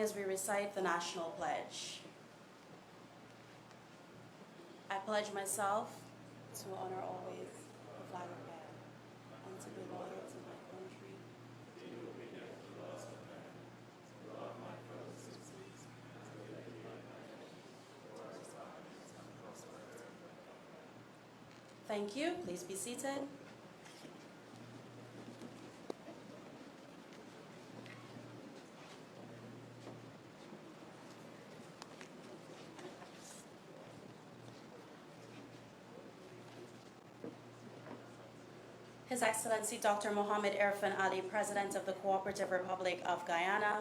as we recite the national pledge. I pledge myself to honor always the flag of Guyana and to be loyal to my country, to be obedient to the laws of Guyana, to love my fellow citizens, to live in my towards happiness and prosperity. Thank you. Please be seated. His Excellency Dr. Mohammed Irfan Ali, President of the Cooperative Republic of Guyana,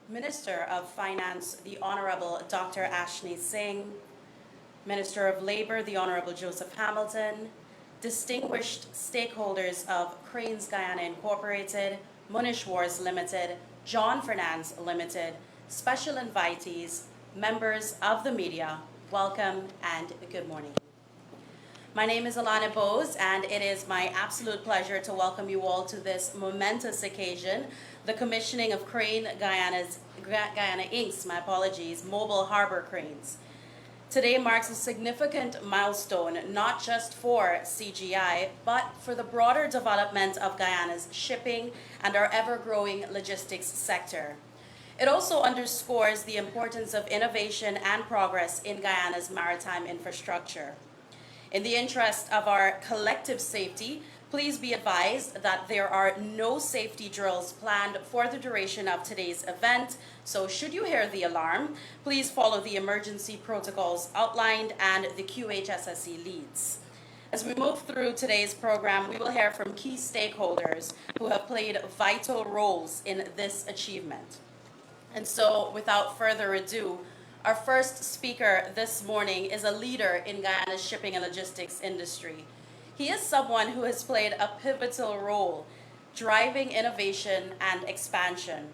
Minister of Finance, the Honorable Dr. Ashney Singh, Minister of Labor, the Honorable Joseph Hamilton, distinguished stakeholders of Cranes Guyana Incorporated, Mishwar Limited, John Fernand Limited, special invitees, members of the media, welcome and good morning. My name is Alana Bose, and it is my absolute pleasure to welcome you all to this momentous occasion, the commissioning of Guyana Inc.'s, mobile harbor cranes. Today marks a significant milestone, not just for CGI, but for the broader development of Guyana's shipping and our ever-growing logistics sector. It also underscores the importance of innovation and progress in Guyana's maritime infrastructure. In the interest of our collective safety, please be advised that there are no safety drills planned for the duration of today's event, so should you hear the alarm, please follow the emergency protocols outlined and the QHSSE leads. As we move through today's program, we will hear from key stakeholders who have played vital roles in this achievement. And so, without further ado, our first speaker this morning is a leader in Guyana's shipping and logistics industry. He is someone who has played a pivotal role driving innovation and expansion.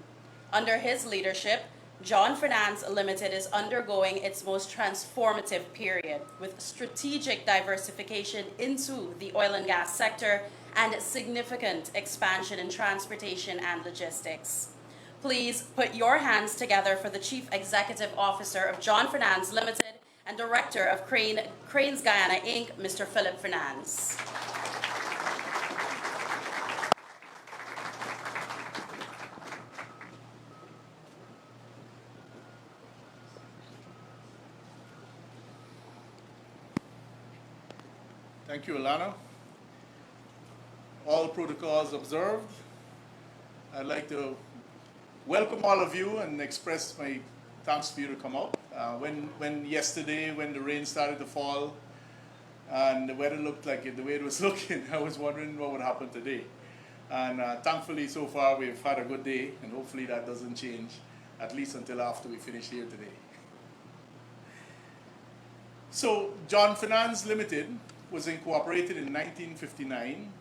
Under his leadership, John Fernand Limited is undergoing its most transformative period with strategic diversification into the oil and gas sector and significant expansion in transportation and logistics. Please put your hands together for the Chief Executive Officer of John Fernand Limited and Director of Cranes Guyana Inc., Mr. Philip Fernand. Thank you, Alana. All protocols observed. I'd like to welcome all of you and express my thanks for you to come out. When yesterday, when the rain started to fall and the weather looked like it, the way it was looking, I was wondering what would happen today. And thankfully, so far, we've had a good day, and hopefully that doesn't change, at least until after we finish here today. So, John Fernand Limited was incorporated in 1959,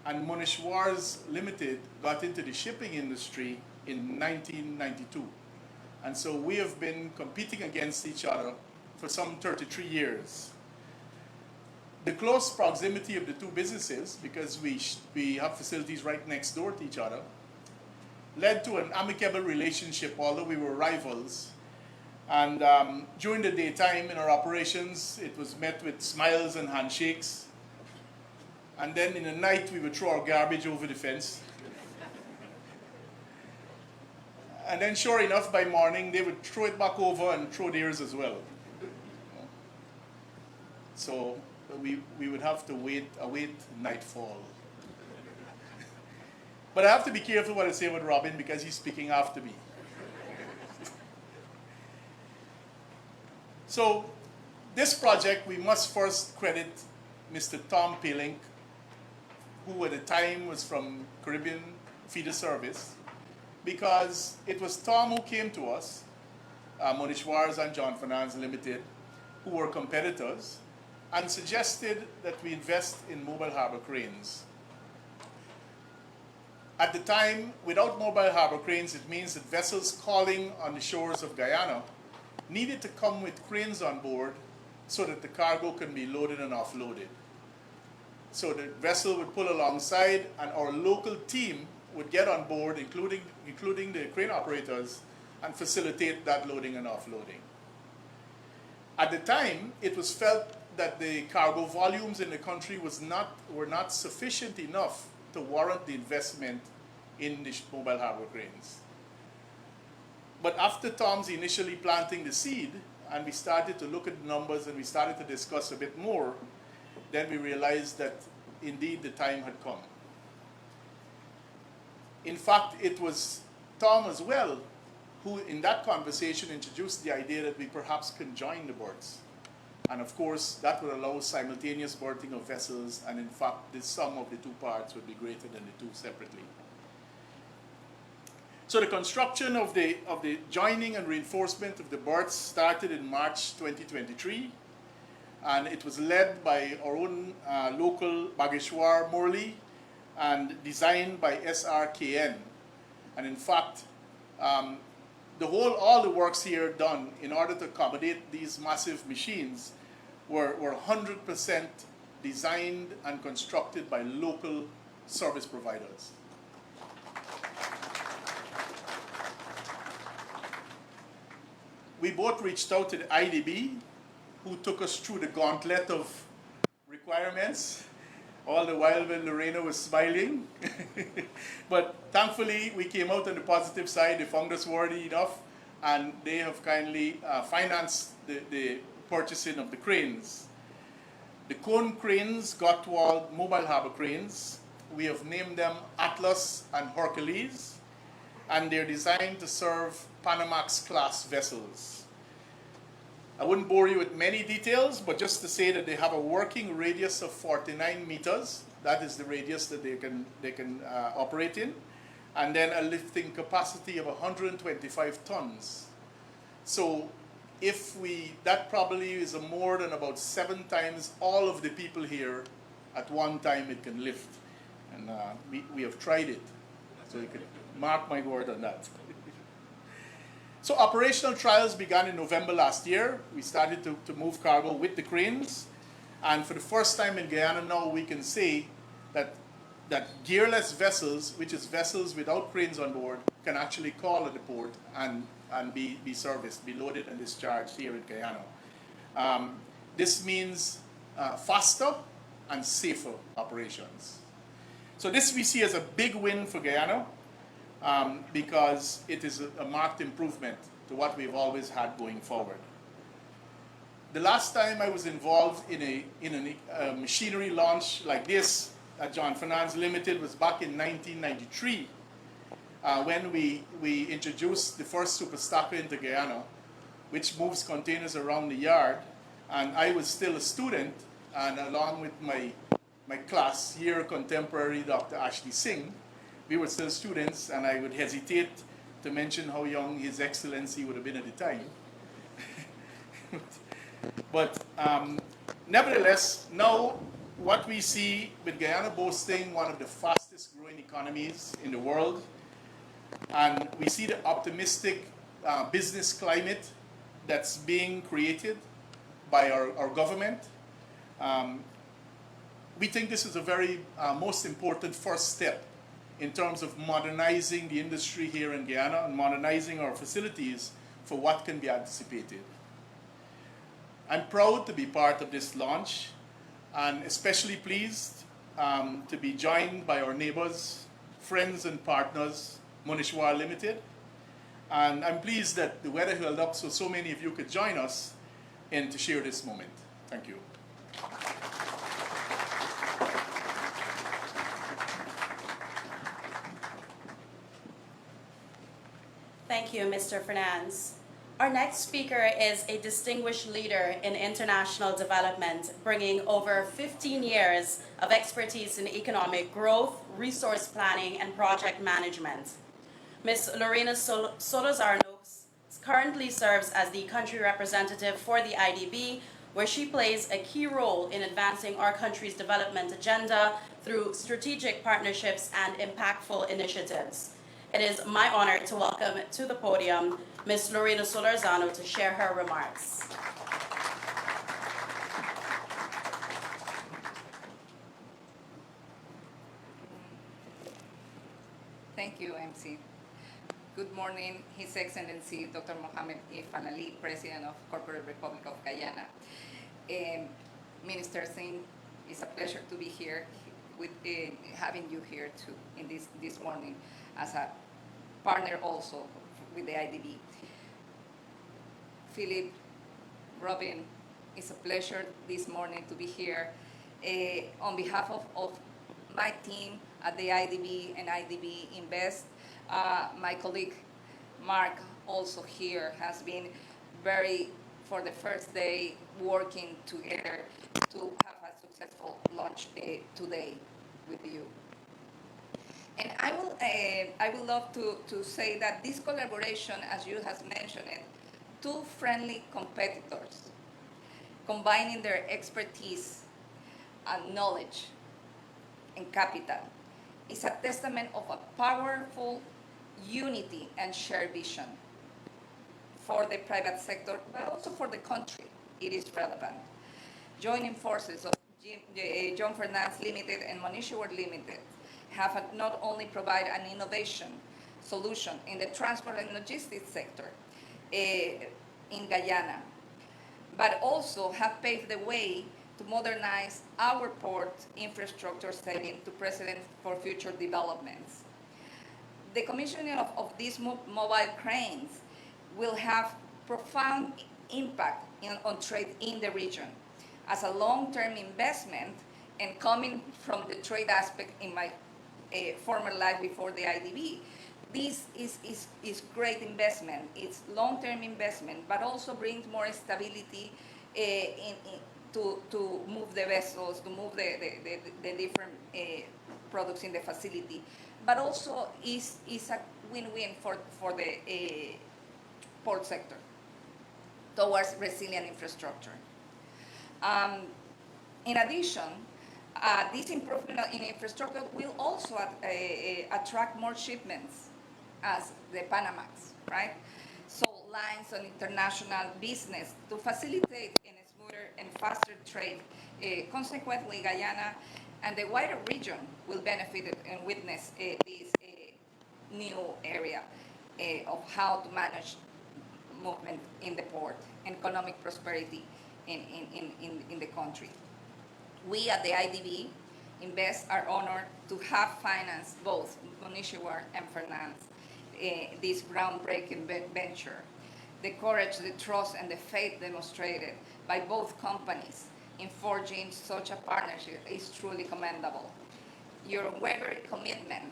and Mishwar Limited got into the shipping industry in 1992. And so we have been competing against each other for some 33 years. The close proximity of the two businesses, because we have facilities right next door to each other, led to an amicable relationship, although we were rivals. And during the daytime in our operations, it was met with smiles and handshakes. And then in the night, we would throw our garbage over the fence. And then sure enough, by morning, they would throw it back over and throw theirs as well. So we would have to await nightfall. But I have to be careful what I say with Robin because he's speaking after me. So this project, we must first credit Mr. Tom Palink, who at the time was from Caribbean Feeder Service, because it was Tom who came to us, Mishwar and John Fernand Limited, who were competitors, and suggested that we invest in mobile harbor cranes. At the time, without mobile harbor cranes, it means that vessels calling on the shores of Guyana needed to come with cranes on board so that the cargo can be loaded and offloaded. So the vessel would pull alongside, and our local team would get on board, including the crane operators, and facilitate that loading and offloading. At the time, it was felt that the cargo volumes in the country were not sufficient enough to warrant the investment in the mobile harbor cranes. But after Tom's initially planting the seed, and we started to look at the numbers and we started to discuss a bit more, then we realized that indeed the time had come. In fact, it was Tom as well who in that conversation introduced the idea that we perhaps can join the berths. And of course, that would allow simultaneous berthing of vessels, and in fact, the sum of the two parts would be greater than the two separately. So the construction of the joining and reinforcement of the berths started in March 2023, and it was led by our own local Mishwar and designed by SRKN. And in fact, all the works here done in order to accommodate these massive machines were 100% designed and constructed by local service providers. We both reached out to the IDB, who took us through the gauntlet of requirements, all the while when Lorena was smiling. But thankfully, we came out on the positive side. They found us worthy enough, and they have kindly financed the purchasing of the cranes. The cone cranes, Gotwald mobile harbor cranes, we have named them Atlas and Hercules, and they're designed to serve Panamax class vessels. I wouldn't bore you with many details, but just to say that they have a working radius of 49 meters. That is the radius that they can operate in. And then a lifting capacity of 125 tons. So that probably is more than about 7 times all of the people here at one time it can lift. And we have tried it. So you can mark my word on that. So operational trials began in November last year. We started to move cargo with the cranes. And for the first time in Guyana now, we can say that gearless vessels, which is vessels without cranes on board, can actually call at the port and be serviced, be loaded and discharged here in Guyana. This means faster and safer operations. So this we see as a big win for Guyana. Because it is a marked improvement to what we've always had going forward. The last time I was involved in a machinery launch like this at John Fernand's Limited was back in 1993, when we introduced the first super stacker into Guyana, which moves containers around the yard. And I was still a student, and along with my class here, contemporary Dr. Ashley Singh, we were still students, and I would hesitate to mention how young His Excellency would have been at the time. But nevertheless, now what we see with Guyana boasting one of the fastest growing economies in the world, and we see the optimistic business climate that's being created by our government, we think this is a very most important first step in terms of modernizing the industry here in Guyana and modernizing our facilities for what can be anticipated. I'm proud to be part of this launch, and especially pleased to be joined by our neighbors, friends and partners, Mishwar Limited. And I'm pleased that the weather held up so many of you could join us and to share this moment. Thank you. Thank you, Mr. Fernand. Our next speaker is a distinguished leader in international development, bringing over 15 years of expertise in economic growth, resource planning, and project management. Ms. Lorena Solorzano currently serves as the country representative for the IDB, where she plays a key role in advancing our country's development agenda through strategic partnerships and impactful initiatives. It is my honor to welcome to the podium Ms. Lorena Solorzano to share her remarks. Thank you, MC. Good morning, His Excellency Dr. Mohamed Irfan Ali, President of Corporate Republic of Guyana. Minister Singh, it's a pleasure to be here with having you here too in this morning as a partner also with the IDB. Philip, Robin, it's a pleasure this morning to be here. On behalf of my team at the IDB and IDB Invest, my colleague Mark, also here, has been for the first day, working together to have a successful launch today with you. And I would love to say that this collaboration, as you have mentioned it, two friendly competitors, combining their expertise and knowledge and capital, is a testament of a powerful unity and shared vision for the private sector, but also for the country. It is relevant. Joining forces of John Fernand Limited and Mishwar Limited have not only provided an innovation solution in the transport and logistics sector in Guyana, but also have paved the way to modernize our port infrastructure setting to precedent for future developments. The commissioning of these mobile cranes will have profound impact on trade in the region as a long-term investment, and coming from the trade aspect in my former life before the IDB. This is great investment. It's long-term investment, but also brings more stability to move the vessels, to move the different products in the facility. But also is a win-win for the port sector towards resilient infrastructure. In addition, this improvement in infrastructure will also attract more shipments as the Panamax, right? So lines on international business to facilitate a smoother and faster trade. Consequently, Guyana and the wider region will benefit and witness this new area of how to manage movement in the port and economic prosperity in the country. We at the IDB Invest are honored to have financed both Mishwar and Fernand this groundbreaking venture. The courage, the trust, and the faith demonstrated by both companies in forging such a partnership is truly commendable. Your unwavering commitment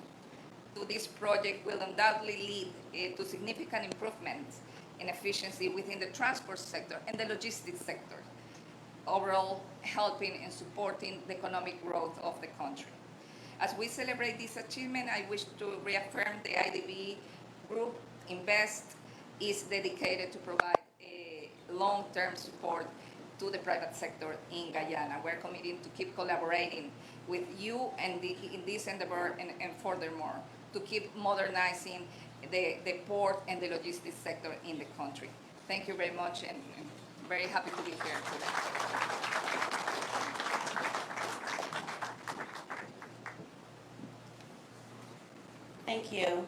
to this project will undoubtedly lead to significant improvements in efficiency within the transport sector and the logistics sector, overall helping and supporting the economic growth of the country. As we celebrate this achievement, I wish to reaffirm the IDB Group Invest is dedicated to provide long-term support to the private sector in Guyana. We're committed to keep collaborating with you and in this endeavor and furthermore, to keep modernizing the port and the logistics sector in the country. Thank you very much, and very happy to be here today. Thank you.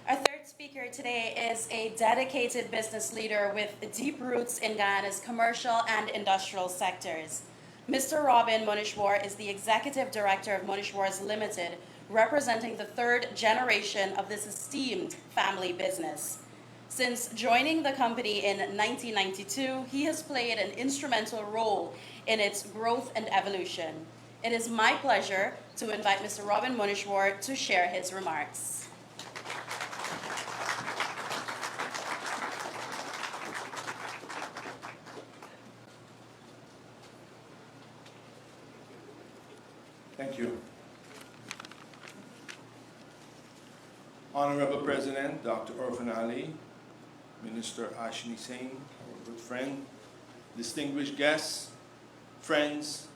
Our third speaker today is a dedicated business leader with deep roots in Guyana's commercial and industrial sectors. Mr. Robin Mishwar is the Executive Director of Mishwar's Limited, representing the third generation of this esteemed family business. Since joining the company in 1992, he has played an instrumental role in its growth and evolution. It is my pleasure to invite Mr. Robin Mishwar to share his remarks. Thank you. Honorable President, Dr. Irfan Ali, Minister Ashni Singh, our good friend, distinguished guests, friends,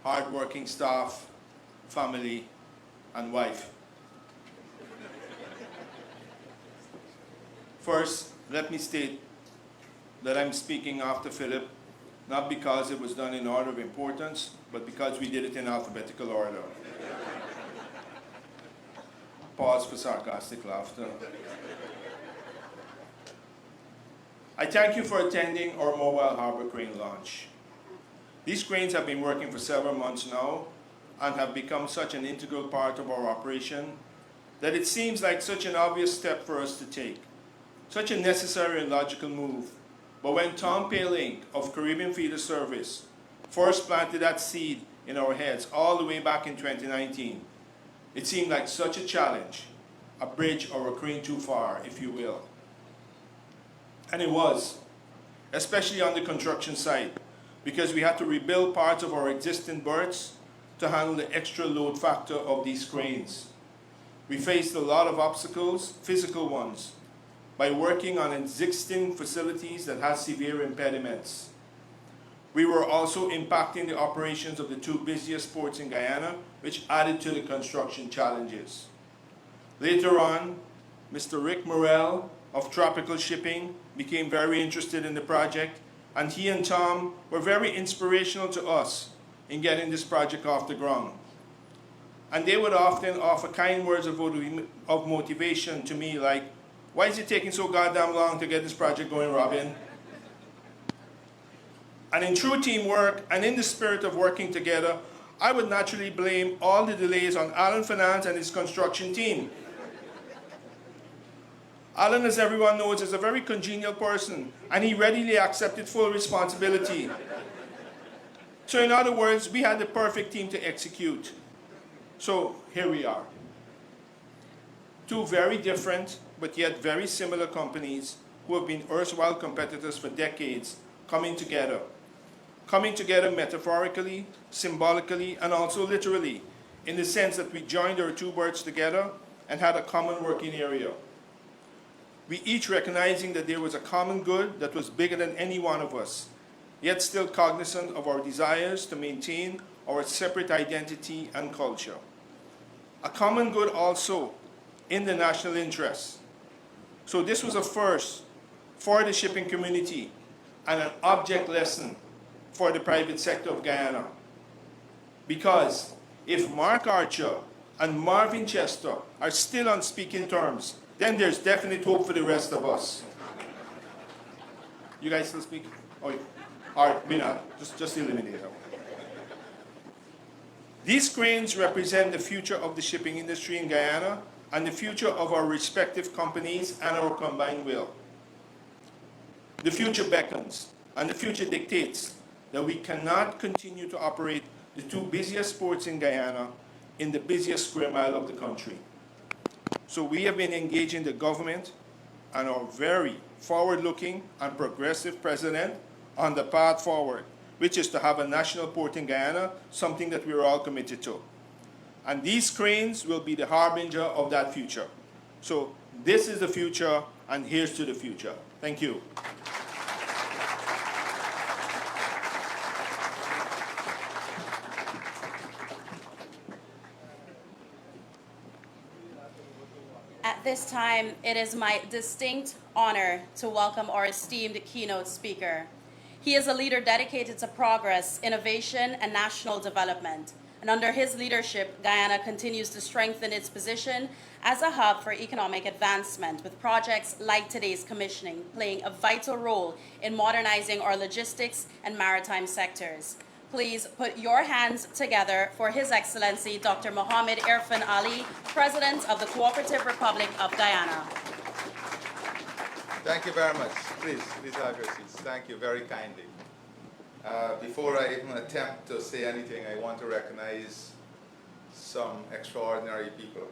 hardworking staff, family, and wife. First, let me state that I'm speaking after Philip, not because it was done in order of importance, but because we did it in alphabetical order. Pause for sarcastic laughter. I thank you for attending our mobile harbor crane launch. These cranes have been working for several months now and have become such an integral part of our operation that it seems like such an obvious step for us to take, such a necessary and logical move. But when Tom Paling of Caribbean Feeder Service first planted that seed in our heads all the way back in 2019, it seemed like such a challenge, a bridge or a crane too far, if you will. And it was, especially on the construction site, because we had to rebuild parts of our existing berths to handle the extra load factor of these cranes. We faced a lot of obstacles, physical ones, by working on existing facilities that had severe impediments. We were also impacting the operations of the two busiest ports in Guyana, which added to the construction challenges. Later on, Mr. Rick Morrell of Tropical Shipping became very interested in the project, and he and Tom were very inspirational to us in getting this project off the ground. And they would often offer kind words of motivation to me, like, "Why is it taking so goddamn long to get this project going, Robin?" And in true teamwork and in the spirit of working together, I would naturally blame all the delays on Alan Fernand and his construction team. Alan, as everyone knows, is a very congenial person, and he readily accepted full responsibility. So in other words, we had the perfect team to execute. So here we are. Two very different, but yet very similar companies who have been erstwhile competitors for decades coming together. Coming together metaphorically, symbolically, and also literally, in the sense that we joined our two berths together and had a common working area. We each recognizing that there was a common good that was bigger than any one of us, yet still cognizant of our desires to maintain our separate identity and culture. A common good also in the national interest. So this was a first for the shipping community and an object lesson for the private sector of Guyana. Because if Mark Archer and Marvin Chester are still on speaking terms, then there's definite hope for the rest of us. You guys still speak? Oh, all right, we're not. Just eliminate it. These cranes represent the future of the shipping industry in Guyana and the future of our respective companies and our combined will. The future beckons and the future dictates that we cannot continue to operate the two busiest ports in Guyana in the busiest square mile of the country. So we have been engaging the government and our very forward-looking and progressive president on the path forward, which is to have a national port in Guyana, something that we're all committed to. And these cranes will be the harbinger of that future. So this is the future, and here's to the future. Thank you. At this time, it is my distinct honor to welcome our esteemed keynote speaker. He is a leader dedicated to progress, innovation, and national development. And under his leadership, Guyana continues to strengthen its position as a hub for economic advancement, with projects like today's commissioning playing a vital role in modernizing our logistics and maritime sectors. Please put your hands together for His Excellency Dr. Mohammed Irfan Ali, President of the Cooperative Republic of Guyana. Thank you very much. Please have your seats. Thank you very kindly. Before I even attempt to say anything, I want to recognize some extraordinary people.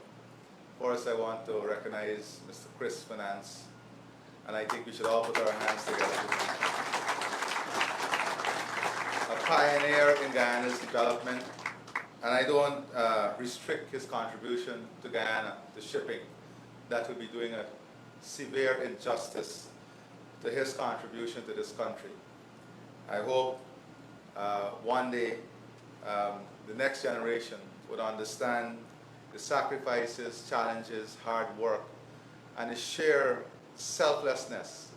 First, I want to recognize Mr. Chris Fernand, and I think we should all put our hands together. A pioneer in Guyana's development, and I don't restrict his contribution to Guyana, to shipping. That would be doing a severe injustice to his contribution to this country. I hope one day the next generation would understand the sacrifices, challenges, hard work, and the sheer selflessness.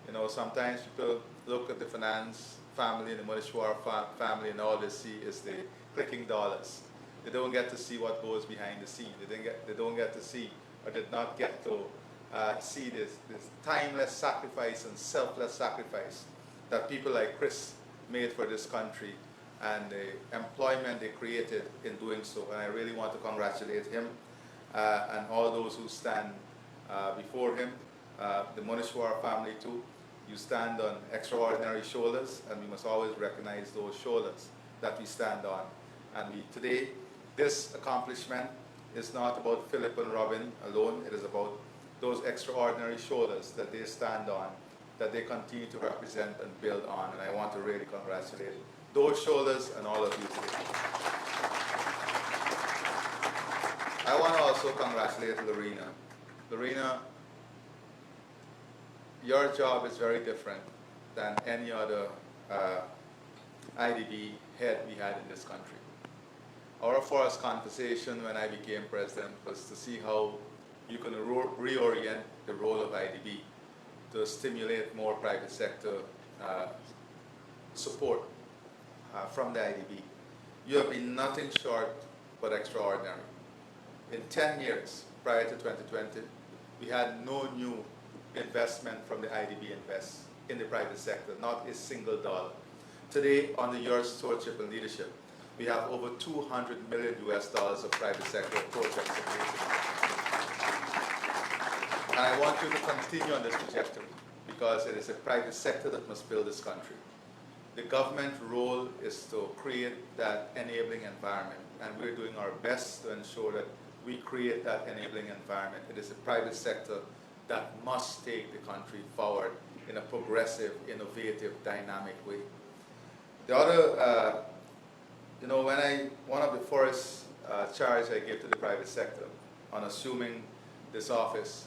You know, sometimes people look at the finance family, the Mishwar family, and all they see is the clicking dollars. They don't get to see what goes behind the scene. They don't get to see, or did not get to see this timeless sacrifice and selfless sacrifice that people like Chris made for this country and the employment they created in doing so. And I really want to congratulate him and all those who stand before him, the Mishwar family too. You stand on extraordinary shoulders, and we must always recognize those shoulders that we stand on. And today, this accomplishment is not about Philip and Robin alone. It is about those extraordinary shoulders that they stand on, that they continue to represent and build on. And I want to really congratulate those shoulders and all of you today. I want to also congratulate Lorena. Lorena, your job is very different than any other IDB head we had in this country. Our first conversation when I became president was to see how you can reorient the role of IDB to stimulate more private sector support from the IDB. You have been nothing short but extraordinary. In 10 years prior to 2020, we had no new investment from the IDB Invest in the private sector, not a single dollar. Today, under your stewardship and leadership, we have over $200 million of private sector projects. And I want you to continue on this trajectory because it is a private sector that must build this country. The government role is to create that enabling environment, and we're doing our best to ensure that we create that enabling environment. It is the private sector that must take the country forward in a progressive, innovative, dynamic way. The other, one of the first charge I gave to the private sector on assuming this office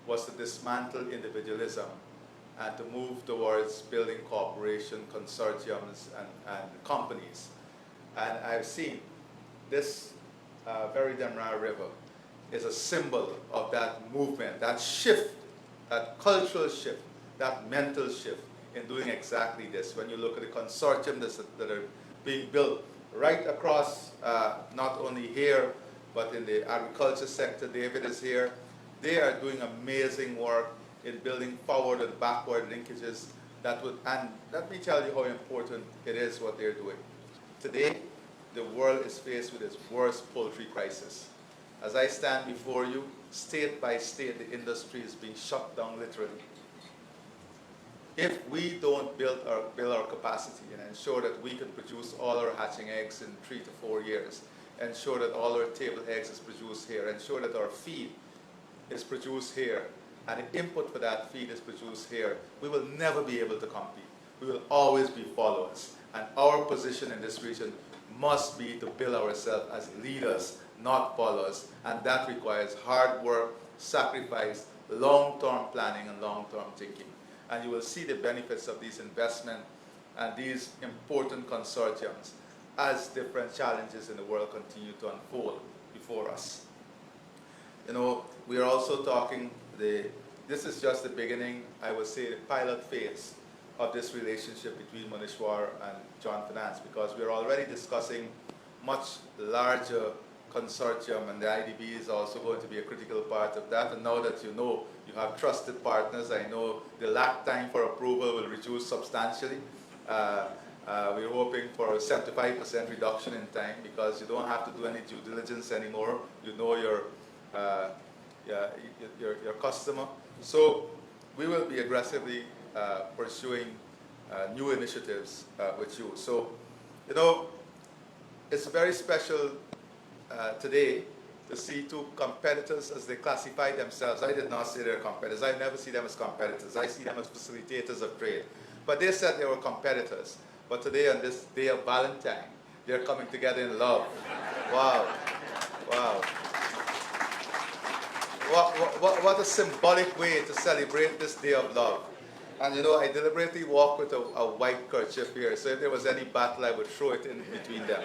was to dismantle individualism and to move towards building cooperation, consortiums, and companies. And I've seen this very Demra River is a symbol of that movement, that shift, that cultural shift, that mental shift in doing exactly this. When you look at the consortiums that are being built right across, not only here, but in the agriculture sector, David is here. They are doing amazing work in building forward and backward linkages and let me tell you how important it is what they're doing. Today, the world is faced with its worst poultry crisis. As I stand before you, state by state, the industry is being shut down literally. If we don't build our capacity and ensure that we can produce all our hatching eggs in 3 to 4 years, ensure that all our table eggs is produced here, ensure that our feed is produced here, and the input for that feed is produced here, we will never be able to compete. We will always be followers. And our position in this region must be to build ourselves as leaders, not followers. And that requires hard work, sacrifice, long-term planning, and long-term thinking. And you will see the benefits of these investments and these important consortiums as different challenges in the world continue to unfold before us. We are also talking, this is just the beginning, I would say the pilot phase of this relationship between Mishwar and John Finance, because we are already discussing much larger consortium, and the IDB is also going to be a critical part of that. And now that you have trusted partners, I know the lag time for approval will reduce substantially. We're hoping for a 75% reduction in time because you don't have to do any due diligence anymore. You know your customer. So we will be aggressively pursuing new initiatives with you. So, it's very special today to see two competitors as they classify themselves. I did not say they're competitors. I never see them as competitors. I see them as facilitators of trade. But they said they were competitors. But today, on this day of Valentine, they're coming together in love. Wow. Wow. What a symbolic way to celebrate this day of love. And I deliberately walk with a white kerchief here, so if there was any battle, I would throw it in between them,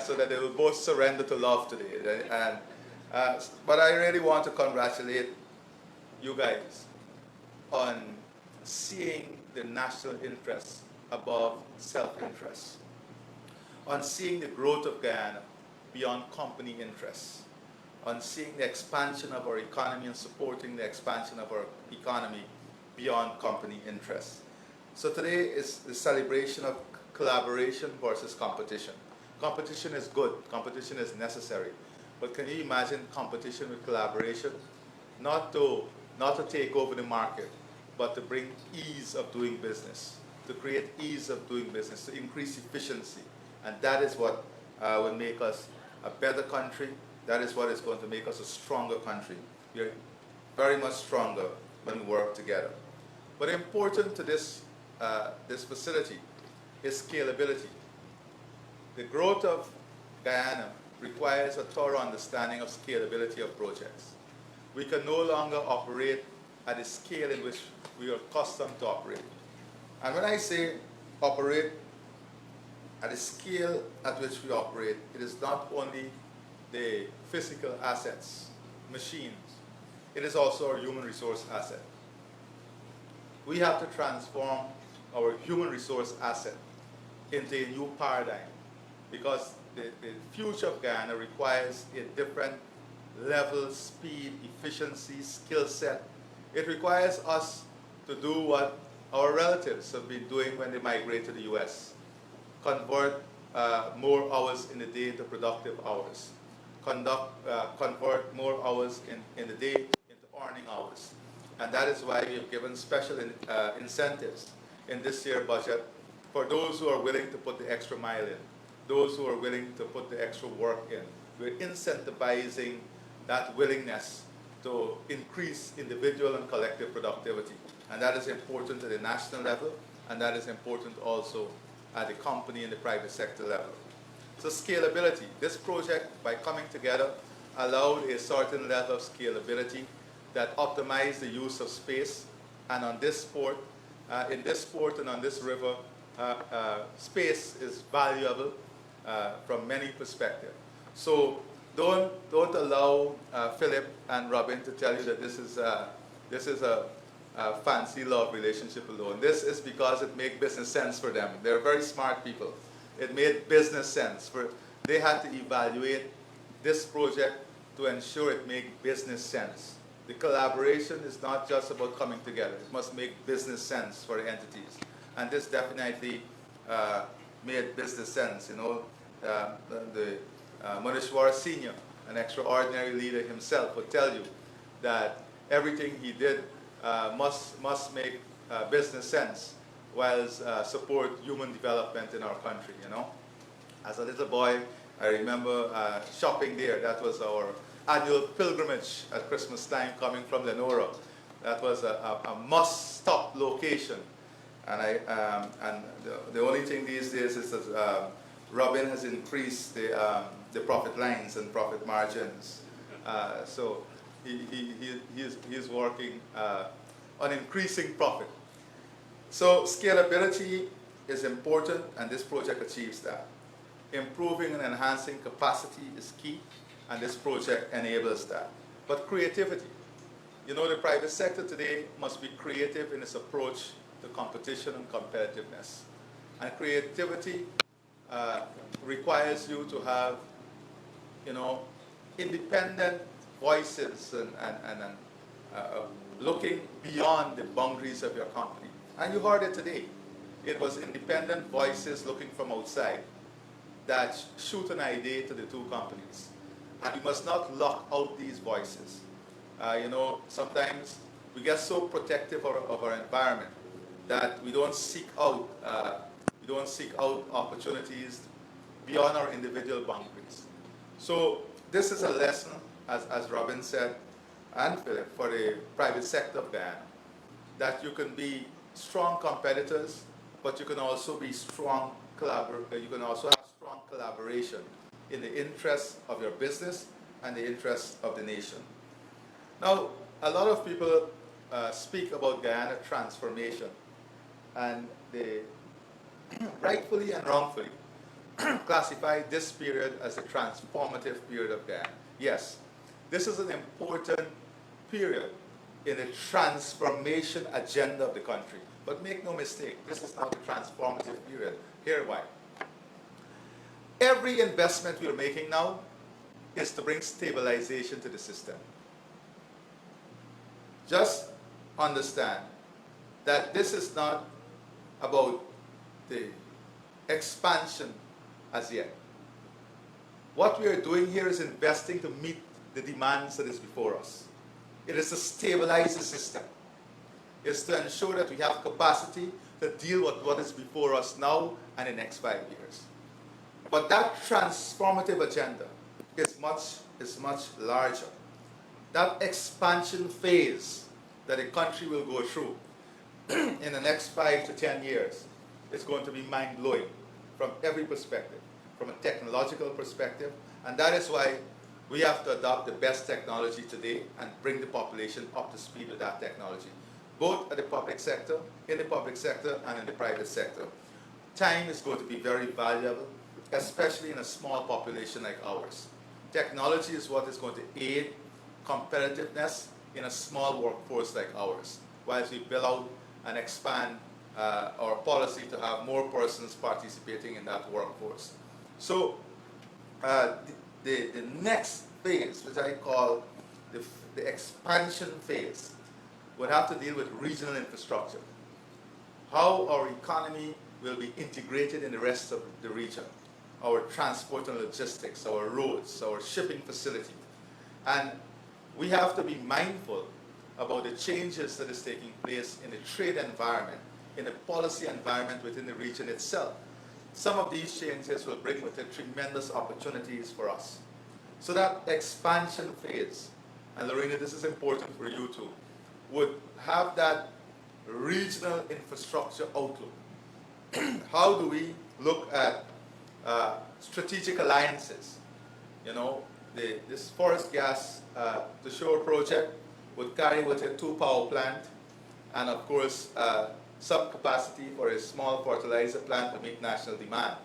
so that they will both surrender to love today. But I really want to congratulate you guys on seeing the national interest above self-interest, on seeing the growth of Guyana beyond company interests, on seeing the expansion of our economy and supporting the expansion of our economy beyond company interests. So today is the celebration of collaboration versus competition. Competition is good, competition is necessary, but can you imagine competition with collaboration? Not to take over the market, but to bring ease of doing business, to create ease of doing business, to increase efficiency. And that is what will make us a better country. That is what is going to make us a stronger country. We are very much stronger when we work together. But important to this facility is scalability. The growth of Guyana requires a thorough understanding of scalability of projects. We can no longer operate at the scale in which we are accustomed to operate. And when I say operate at the scale at which we operate, it is not only the physical assets, machines, it is also our human resource asset. We have to transform our human resource asset into a new paradigm, because the future of Guyana requires a different level, speed, efficiency, skill set. It requires us to do what our relatives have been doing when they migrate to the US. Convert more hours in the day into productive hours. Convert more hours in the day into earning hours. And that is why we have given special incentives in this year's budget for those who are willing to put the extra mile in, those who are willing to put the extra work in. We're incentivizing that willingness to increase individual and collective productivity. And that is important at the national level, and that is important also at the company and the private sector level. So scalability. This project, by coming together, allowed a certain level of scalability that optimized the use of space. And on this port, in this port and on this river, space is valuable from many perspectives. So don't allow Philip and Robin to tell you that this is a fancy love relationship alone. This is because it made business sense for them. They're very smart people. It made business sense. They had to evaluate this project to ensure it made business sense. The collaboration is not just about coming together. It must make business sense for the entities. And this definitely made business sense. You know, Mishwar Senior, an extraordinary leader himself, would tell you that everything he did must make business sense whilst support human development in our country, you know. As a little boy, I remember shopping there. That was our annual pilgrimage at Christmas time coming from Lenora. That was a must-stop location. And the only thing these days is that Robin has increased the profit lines and profit margins. So he's working on increasing profit. So scalability is important, and this project achieves that. Improving and enhancing capacity is key, and this project enables that. But creativity. You know, the private sector today must be creative in its approach to competition and competitiveness. And creativity requires you to have, you know, independent voices and looking beyond the boundaries of your company. And you heard it today. It was independent voices looking from outside that shoot an idea to the two companies. And we must not lock out these voices. You know, sometimes we get so protective of our environment that we don't seek out opportunities beyond our individual boundaries. So this is a lesson, as Robin said, and Philip, for the private sector of Guyana, that you can be strong competitors, but you can also be strong you can also have strong collaboration in the interests of your business and the interests of the nation. Now, a lot of people speak about Guyana transformation, and they rightfully and wrongfully classify this period as a transformative period of Guyana. Yes, this is an important period in the transformation agenda of the country. But make no mistake, this is not a transformative period. Here why. Every investment we're making now is to bring stabilization to the system. Just understand that this is not about the expansion as yet. What we are doing here is investing to meet the demands that is before us. It is to stabilize the system. It's to ensure that we have capacity to deal with what is before us now and the next 5 years. But that transformative agenda is much larger. That expansion phase that a country will go through in the next 5 to 10 years is going to be mind-blowing from every perspective, from a technological perspective, and that is why we have to adopt the best technology today and bring the population up to speed with that technology, both at the public sector, in the public sector, and in the private sector. Time is going to be very valuable, especially in a small population like ours. Technology is what is going to aid competitiveness in a small workforce like ours, whilst we build out and expand our policy to have more persons participating in that workforce. So the next phase, which I call the expansion phase, would have to deal with regional infrastructure. How our economy will be integrated in the rest of the region. Our transport and logistics, our roads, our shipping facility. And we have to be mindful about the changes that is taking place in the trade environment, in the policy environment within the region itself. Some of these changes will bring with it tremendous opportunities for us. So that expansion phase, and Lorena, this is important for you too, would have that regional infrastructure outlook. How do we look at strategic alliances? You know, this forest gas to shore project would carry with it 2 power plants and of course some capacity for a small fertilizer plant to meet national demand.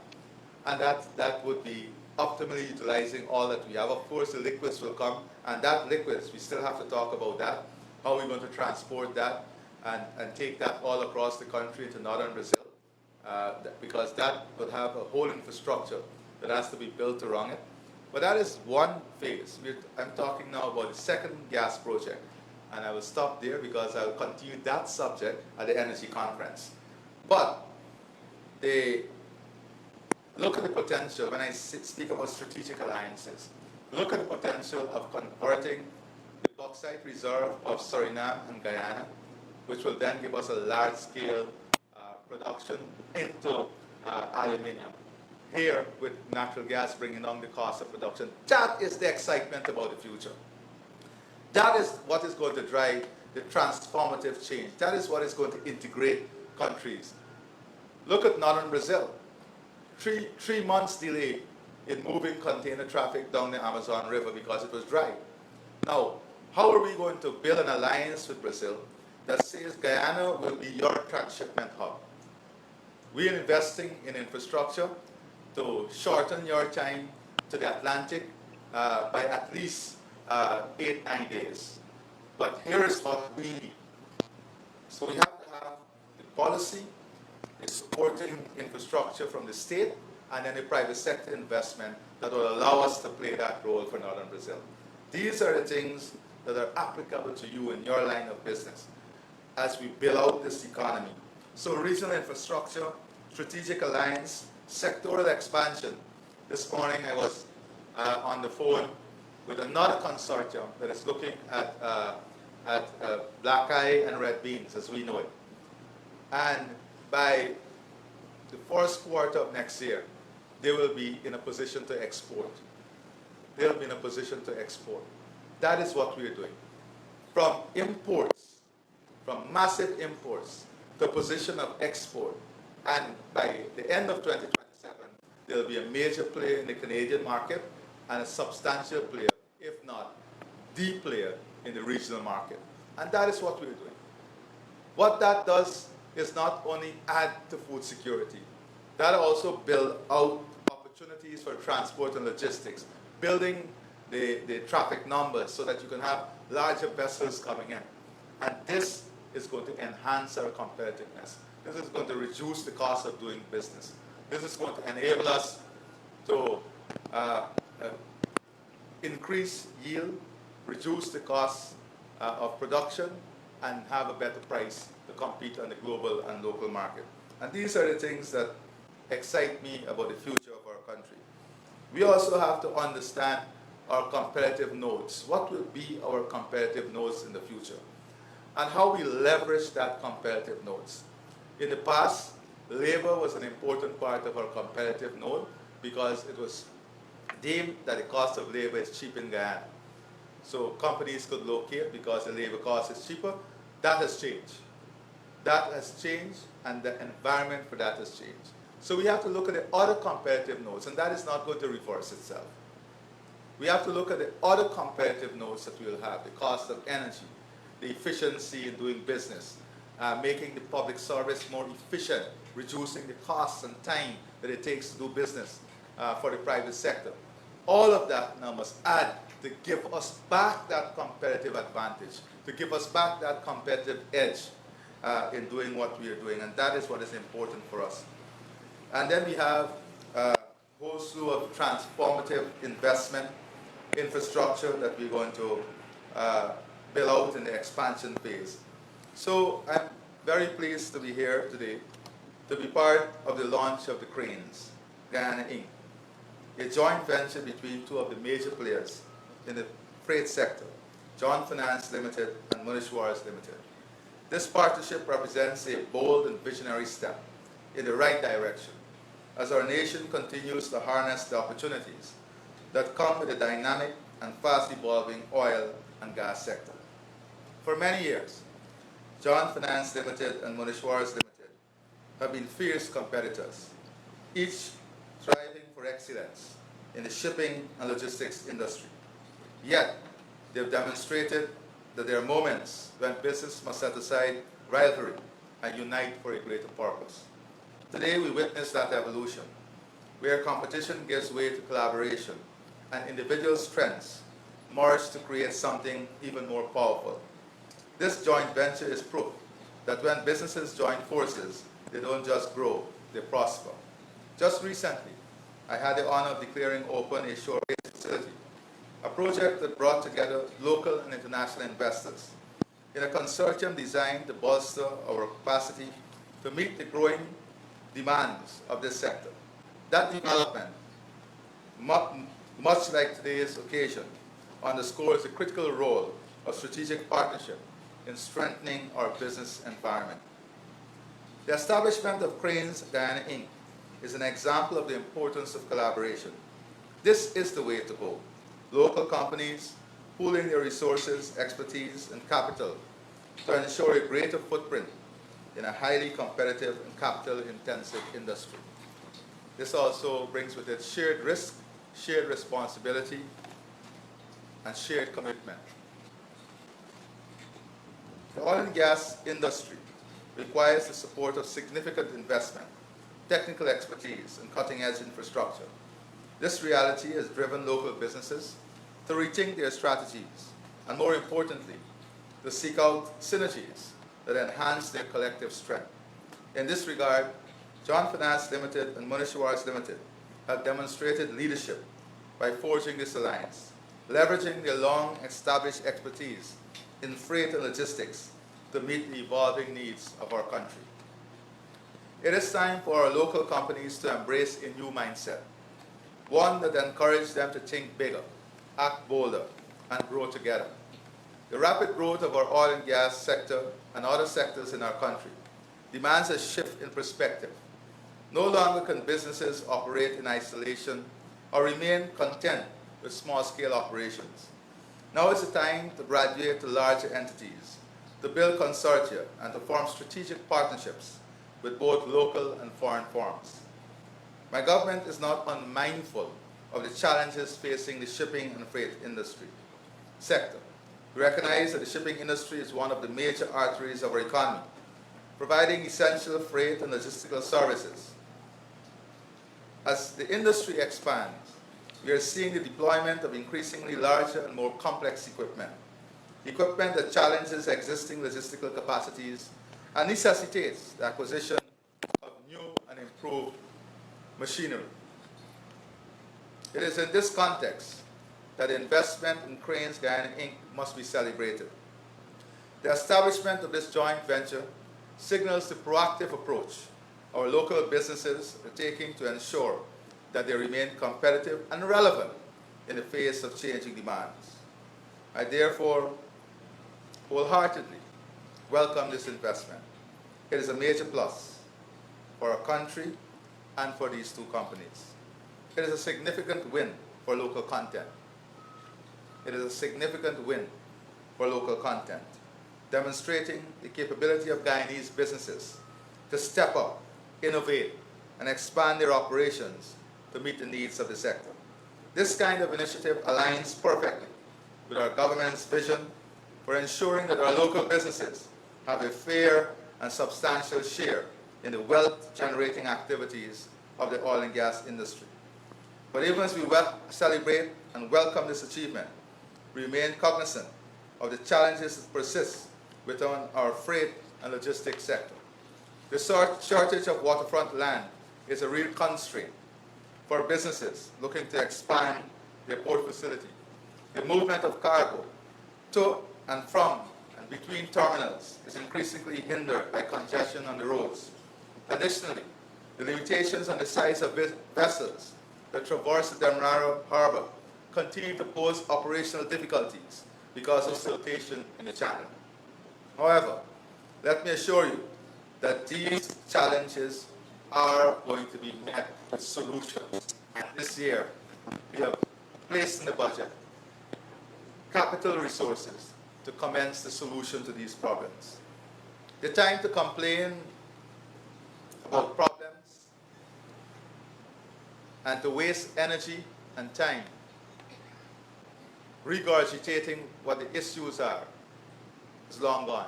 And that would be optimally utilizing all that we have. Of course the liquids will come, and that liquids, we still have to talk about that. How are we going to transport that and take that all across the country into northern Brazil? Because that would have a whole infrastructure that has to be built around it. But that is one phase. I'm talking now about the second gas project. And I will stop there because I will continue that subject at the energy conference. But look at the potential when I speak about strategic alliances. Look at the potential of converting the bauxite reserve of Suriname and Guyana, which will then give us a large-scale production into aluminium. Here, with natural gas bringing down the cost of production. That is the excitement about the future. That is what is going to drive the transformative change. That is what is going to integrate countries. Look at northern Brazil. Three months delay in moving container traffic down the Amazon River because it was dry. Now, how are we going to build an alliance with Brazil that says Guyana will be your transshipment hub? We are investing in infrastructure to shorten your time to the Atlantic by at least 8-9 days. But here is what we need. So we have to have the policy, the supporting infrastructure from the state, and then the private sector investment that will allow us to play that role for northern Brazil. These are the things that are applicable to you in your line of business as we build out this economy. So regional infrastructure, strategic alliance, sectoral expansion. This morning I was on the phone with another consortium that is looking at black eye and red beans as we know it. And by the first quarter of next year, they will be in a position to export. They'll be in a position to export. That is what we are doing. From imports, from massive imports, to a position of export. And by the end of 2027, there'll be a major player in the Canadian market and a substantial player, if not the player, in the regional market. And that is what we're doing. What that does is not only add to food security, that also build out opportunities for transport and logistics, building the traffic numbers so that you can have larger vessels coming in. And this is going to enhance our competitiveness. This is going to reduce the cost of doing business. This is going to enable us to increase yield, reduce the cost of production, and have a better price to compete on the global and local market. And these are the things that excite me about the future of our country. We also have to understand our competitive nodes. What will be our competitive nodes in the future? And how we leverage that competitive nodes. In the past, labor was an important part of our competitive node because it was deemed that the cost of labor is cheap in Guyana. So companies could locate because the labor cost is cheaper. That has changed. That has changed, and the environment for that has changed. So we have to look at the other competitive nodes, and that is not going to reverse itself. We have to look at the other competitive nodes that we will have, the cost of energy, the efficiency in doing business, making the public service more efficient, reducing the costs and time that it takes to do business for the private sector. All of that now must add to give us back that competitive advantage, to give us back that competitive edge in doing what we are doing, and that is what is important for us. And then we have a whole slew of transformative investment infrastructure that we're going to build out in the expansion phase. So I'm very pleased to be here today to be part of the launch of the Cranes, Guyana Inc., a joint venture between two of the major players in the freight sector, John Finance Limited and Mishwar Limited. This partnership represents a bold and visionary step in the right direction as our nation continues to harness the opportunities that come with the dynamic and fast-evolving oil and gas sector. For many years, John Finance Limited and Mishwar Limited have been fierce competitors, each striving for excellence in the shipping and logistics industry. Yet, they've demonstrated that there are moments when business must set aside rivalry and unite for a greater purpose. Today, we witness that evolution, where competition gives way to collaboration and individual strengths merge to create something even more powerful. This joint venture is proof that when businesses join forces, they don't just grow, they prosper. Just recently, I had the honor of declaring open a shore-based facility, a project that brought together local and international investors in a consortium designed to bolster our capacity to meet the growing demands of this sector. That development, much like today's occasion, underscores the critical role of strategic partnership in strengthening our business environment. The establishment of Cranes Guyana Inc. is an example of the importance of collaboration. This is the way to go. Local companies pooling their resources, expertise, and capital to ensure a greater footprint in a highly competitive and capital-intensive industry. This also brings with it shared risk, shared responsibility, and shared commitment. The oil and gas industry requires the support of significant investment, technical expertise, and cutting-edge infrastructure. This reality has driven local businesses to rethink their strategies, and more importantly, to seek out synergies that enhance their collective strength. In this regard, John Finance Limited and Mishwar Limited have demonstrated leadership by forging this alliance, leveraging their long-established expertise in freight and logistics to meet the evolving needs of our country. It is time for our local companies to embrace a new mindset, one that encourages them to think bigger, act bolder, and grow together. The rapid growth of our oil and gas sector and other sectors in our country demands a shift in perspective. No longer can businesses operate in isolation or remain content with small-scale operations. Now is the time to graduate to larger entities, to build consortia, and to form strategic partnerships with both local and foreign firms. My government is not unmindful of the challenges facing the shipping and freight industry sector. We recognize that the shipping industry is one of the major arteries of our economy, providing essential freight and logistical services. As the industry expands, we are seeing the deployment of increasingly larger and more complex equipment that challenges existing logistical capacities and necessitates the acquisition of new and improved machinery. It is in this context that investment in Cranes Guyana Inc. must be celebrated. The establishment of this joint venture signals the proactive approach our local businesses are taking to ensure that they remain competitive and relevant in the face of changing demands. I therefore wholeheartedly welcome this investment. It is a major plus for our country and for these two companies. It is a significant win for local content. It is a significant win for local content, demonstrating the capability of Guyanese businesses to step up, innovate, and expand their operations to meet the needs of the sector. This kind of initiative aligns perfectly with our government's vision for ensuring that our local businesses have a fair and substantial share in the wealth-generating activities of the oil and gas industry. But even as we celebrate and welcome this achievement, we remain cognizant of the challenges that persist within our freight and logistics sector. The shortage of waterfront land is a real constraint for businesses looking to expand their port facility. The movement of cargo to and from and between terminals is increasingly hindered by congestion on the roads. Additionally, the limitations on the size of vessels that traverse the Demerara Harbor continue to pose operational difficulties because of siltation in the channel. However, let me assure you that these challenges are going to be met with solutions. And this year, we have placed in the budget capital resources to commence the solution to these problems. The time to complain about problems and to waste energy and time regurgitating what the issues are is long gone.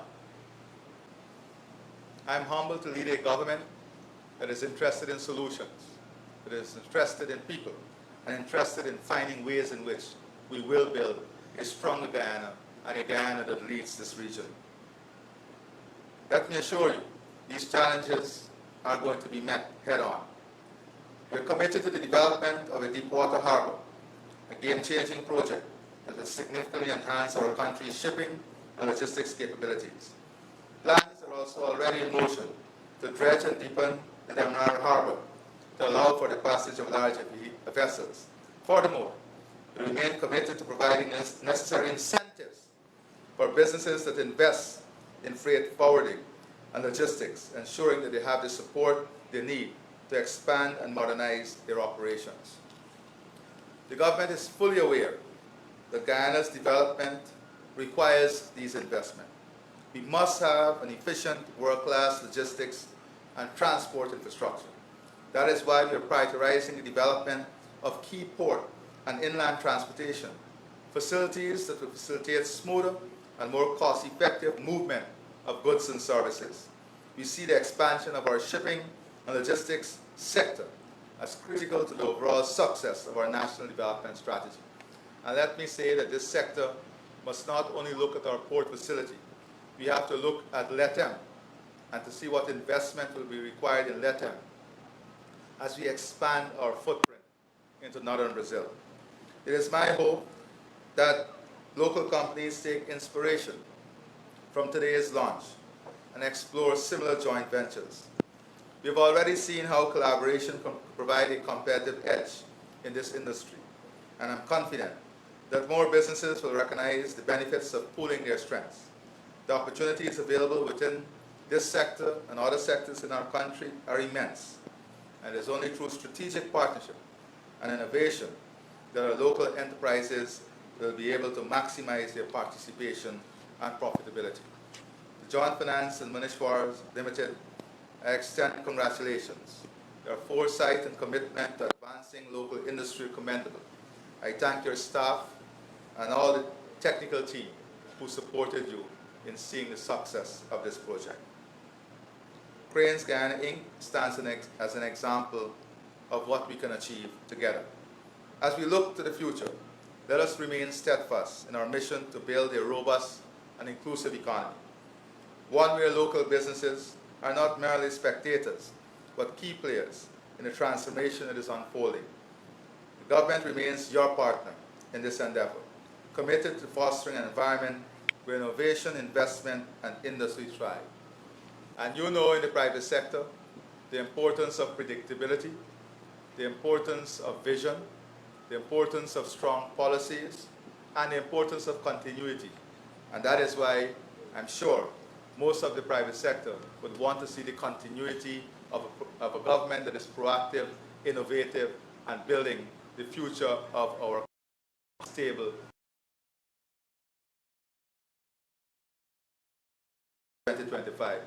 I'm humbled to lead a government that is interested in solutions, that is interested in people, and interested in finding ways in which we will build a stronger Guyana and a Guyana that leads this region. Let me assure you, these challenges are going to be met head-on. We're committed to the development of a deepwater harbor, a game-changing project that will significantly enhance our country's shipping and logistics capabilities. Plans are also already in motion to dredge and deepen the Demerara Harbor to allow for the passage of larger vessels. Furthermore, we remain committed to providing necessary incentives for businesses that invest in freight forwarding and logistics, ensuring that they have the support they need to expand and modernize their operations. The government is fully aware that Guyana's development requires these investments. We must have an efficient world-class logistics and transport infrastructure. That is why we are prioritizing the development of key port and inland transportation, facilities that will facilitate smoother and more cost-effective movement of goods and services. We see the expansion of our shipping and logistics sector as critical to the overall success of our national development strategy. And let me say that this sector must not only look at our port facility, we have to look at LETEM and to see what investment will be required in LETEM as we expand our footprint into northern Brazil. It is my hope that local companies take inspiration from today's launch and explore similar joint ventures. We have already seen how collaboration can provide a competitive edge in this industry, and I'm confident that more businesses will recognize the benefits of pooling their strengths. The opportunities available within this sector and other sectors in our country are immense, and it is only through strategic partnership and innovation that our local enterprises will be able to maximize their participation and profitability. To John Finance and Mishwar Limited, I extend congratulations. Their foresight and commitment to advancing local industry are commendable. I thank your staff and all the technical team who supported you in seeing the success of this project. Cranes Guyana Inc. stands as an example of what we can achieve together. As we look to the future, let us remain steadfast in our mission to build a robust and inclusive economy, one where local businesses are not merely spectators, but key players in the transformation that is unfolding. The government remains your partner in this endeavor, committed to fostering an environment where innovation, investment, and industry thrive. And you know in the private sector the importance of predictability, the importance of vision, the importance of strong policies, and the importance of continuity. And that is why I'm sure most of the private sector would want to see the continuity of a government that is proactive, innovative, and building the future of our stable 2025.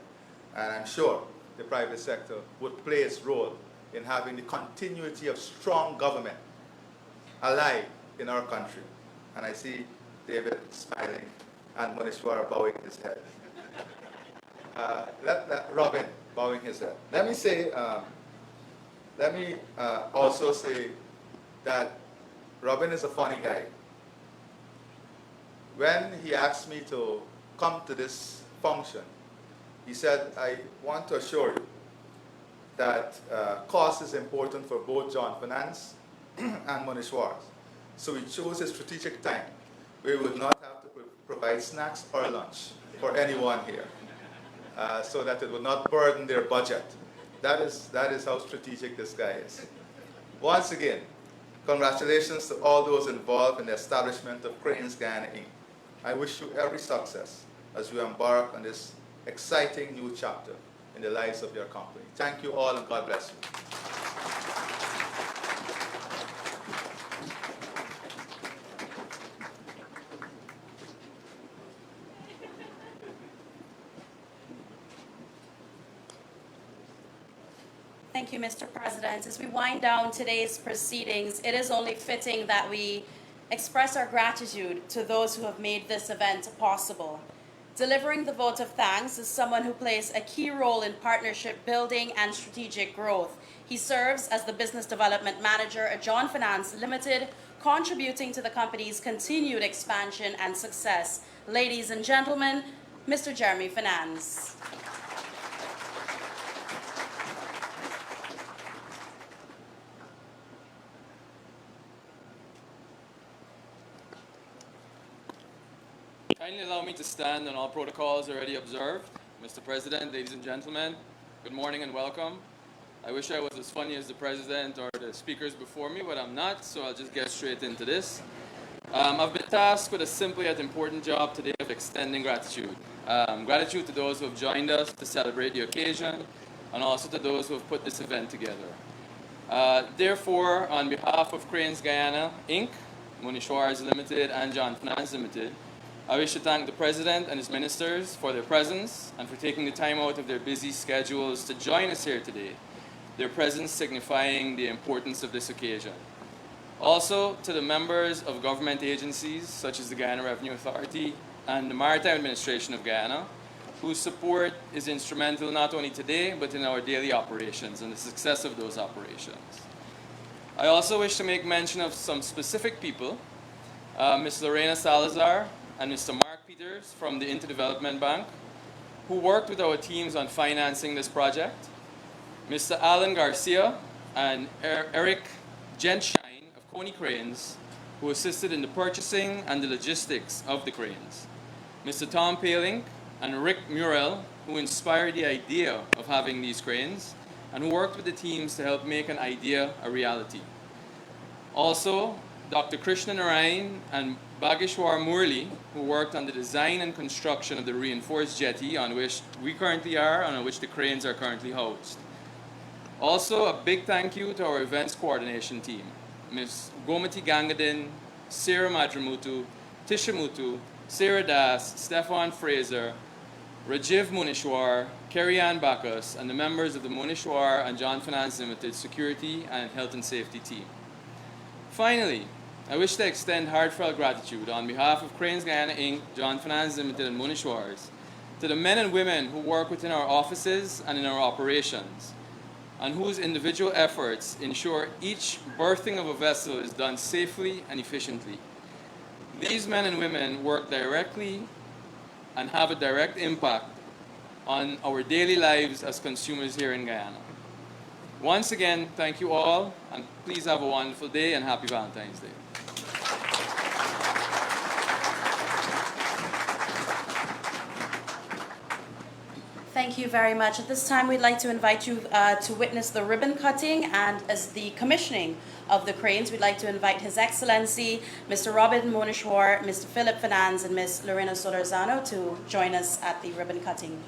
And I'm sure the private sector would play its role in having the continuity of strong government alive in our country. And I see David smiling and Mishwar bowing his head. Robin bowing his head. Let me also say that Robin is a funny guy. When he asked me to come to this function, he said, I want to assure you that cost is important for both John Finance and Mishwar. So we chose a strategic time where we would not have to provide snacks or lunch for anyone here, so that it would not burden their budget. That is how strategic this guy is. Once again, congratulations to all those involved in the establishment of Cranes Guyana Inc. I wish you every success as you embark on this exciting new chapter in the lives of your company. Thank you all, and God bless you. Thank you, Mr. President. As we wind down today's proceedings, it is only fitting that we express our gratitude to those who have made this event possible. Delivering the vote of thanks is someone who plays a key role in partnership building and strategic growth. He serves as the Business Development Manager at John Finance Limited, contributing to the company's continued expansion and success. Ladies and gentlemen, Mr. Jeremy Fernand. Kindly allow me to stand on all protocols already observed. Mr. President, ladies and gentlemen, good morning and welcome. I wish I was as funny as the President or the speakers before me, but I'm not, so I'll just get straight into this. I've been tasked with a simple yet important job today of extending gratitude. Gratitude to those who have joined us to celebrate the occasion, and also to those who have put this event together. Therefore, on behalf of Cranes Guyana Inc., Mishwar Limited, and John Finance Limited, I wish to thank the President and his ministers for their presence and for taking the time out of their busy schedules to join us here today, their presence signifying the importance of this occasion. Also, to the members of government agencies such as the Guyana Revenue Authority and the Maritime Administration of Guyana, whose support is instrumental not only today but in our daily operations and the success of those operations. I also wish to make mention of some specific people, Ms. Lorena Salazar and Mr. Mark Peters from the Interdevelopment Bank, who worked with our teams on financing this project, Mr. Alan Garcia and Eric Gentshine of Coney Cranes, who assisted in the purchasing and the logistics of the cranes, Mr. Tom Paling and Rick Murrell, who inspired the idea of having these cranes, and who worked with the teams to help make an idea a reality. Also, Dr. Krishna Narayan and Bageshwar Murli, who worked on the design and construction of the reinforced jetty on which we currently are and on which the cranes are currently housed. Also, a big thank you to our events coordination team, Ms. Gomati Gangadin, Sarah Madramutu, Tisha Mutu, Sarah Das, Stefan Fraser, Rajiv Munishwar, Kerry Ann Bacchus, and the members of the Munishwar and John Finance Limited Security and Health and Safety team. Finally, I wish to extend heartfelt gratitude on behalf of Cranes Guyana Inc., John Finance Limited, and Munishwars to the men and women who work within our offices and in our operations, and whose individual efforts ensure each berthing of a vessel is done safely and efficiently. These men and women work directly and have a direct impact on our daily lives as consumers here in Guyana. Once again, thank you all, and please have a wonderful day and happy Valentine's Day. Thank you very much. At this time, we'd like to invite you to witness the ribbon cutting and as the commissioning of the cranes. We'd like to invite His Excellency, Mr. Robin Mishwar, Mr. Philip Fernand, and Ms. Lorena Solorzano to join us at the ribbon cutting.